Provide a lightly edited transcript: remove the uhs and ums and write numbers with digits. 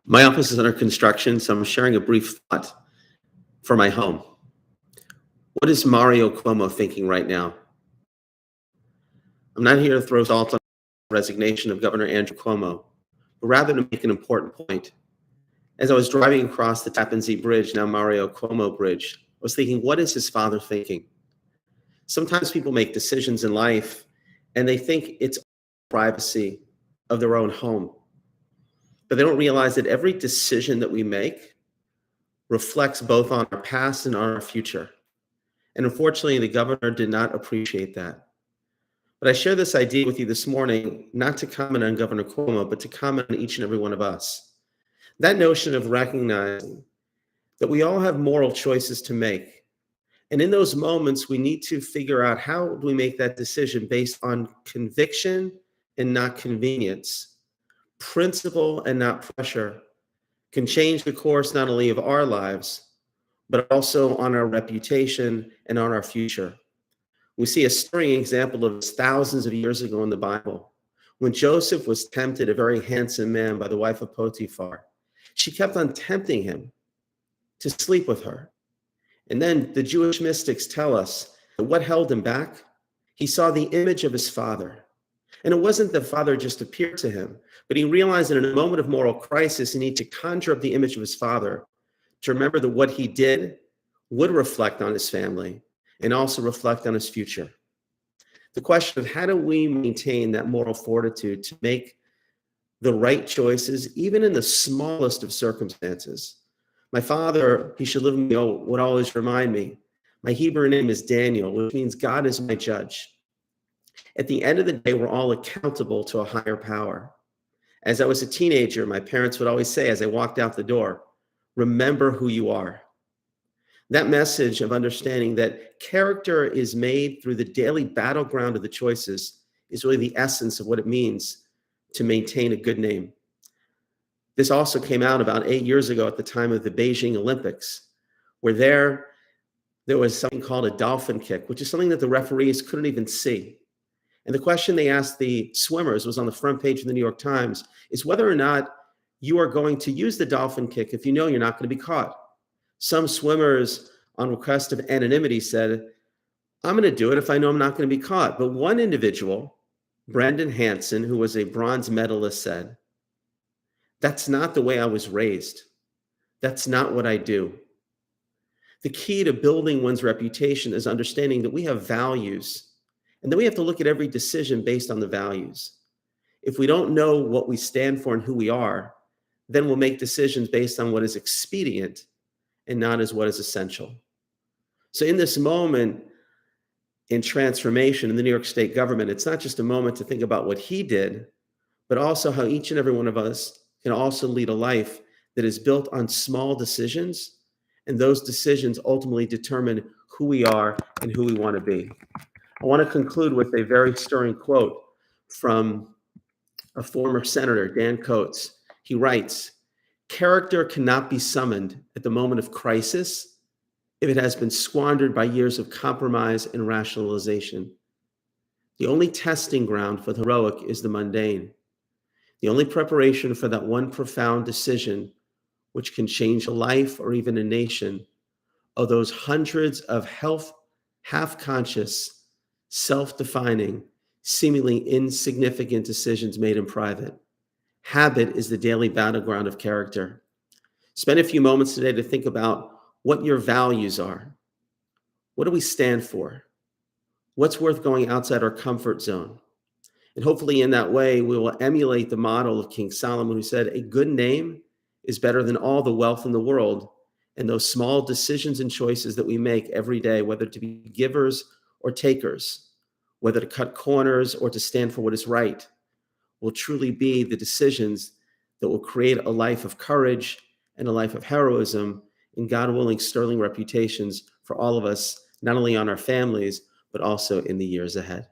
My office is under construction, so I'm sharing a brief thought for my home. What is Mario Cuomo thinking right now? I'm not here to throw salt on the resignation of Governor Andrew Cuomo, but rather to make an important point. As I was driving across the Tappan Zee Bridge, now Mario Cuomo Bridge, I was thinking, what is his father thinking? Sometimes people make decisions in life and they think it's privacy of their own home, but they don't realize that every decision that we make reflects both on our past and on our future. And unfortunately, the governor did not appreciate that. But I share this idea with you this morning, not to comment on Governor Cuomo, but to comment on each and every one of us. That notion of recognizing that we all have moral choices to make. And in those moments, we need to figure out how do we make that decision based on conviction and not convenience, principle and not pressure, can change the course not only of our lives, but also on our reputation and on our future. We see a stirring example of this thousands of years ago in the Bible. When Joseph was tempted, a very handsome man, by the wife of Potiphar, she kept on tempting him to sleep with her. And then the Jewish mystics tell us that what held him back? He saw the image of his father. And it wasn't the father just appeared to him, but he realized that in a moment of moral crisis, he needed to conjure up the image of his father to remember that what he did would reflect on his family and also reflect on his future. The question of how do we maintain that moral fortitude to make the right choices, even in the smallest of circumstances. My father, he should live in me, would always remind me, my Hebrew name is Daniel, which means God is my judge. At the end of the day, we're all accountable to a higher power. As I was a teenager, my parents would always say as I walked out the door, remember who you are. That message of understanding that character is made through the daily battleground of the choices is really the essence of what it means to maintain a good name. This also came out about 8 years ago at the time of the Beijing Olympics, where there was something called a dolphin kick, which is something that the referees couldn't even see. And the question they asked the swimmers was on the front page of the New York Times, is whether or not you are going to use the dolphin kick if you know you're not going to be caught. Some swimmers, on request of anonymity, said, I'm going to do it if I know I'm not going to be caught. But one individual, Brendan Hansen, who was a bronze medalist, said, that's not the way I was raised. That's not what I do. The key to building one's reputation is understanding that we have values, and then we have to look at every decision based on the values. If we don't know what we stand for and who we are, then we'll make decisions based on what is expedient and not as what is essential. So in this moment in transformation in the New York State government, it's not just a moment to think about what he did, but also how each and every one of us can also lead a life that is built on small decisions, and those decisions ultimately determine who we are and who we want to be. I want to conclude with a very stirring quote from a former senator, Dan Coates. He writes, character cannot be summoned at the moment of crisis if it has been squandered by years of compromise and rationalization. The only testing ground for the heroic is the mundane. The only preparation for that one profound decision, which can change a life or even a nation, are those hundreds of half-conscious, self-defining, seemingly insignificant decisions made in private. Habit is the daily battleground of character. Spend a few moments today to think about what your values are. What do we stand for? What's worth going outside our comfort zone? And hopefully in that way, we will emulate the model of King Solomon, who said, a good name is better than all the wealth in the world. And those small decisions and choices that we make every day, whether to be givers or takers, whether to cut corners or to stand for what is right, will truly be the decisions that will create a life of courage and a life of heroism, and God willing, sterling reputations for all of us, not only on our families, but also in the years ahead.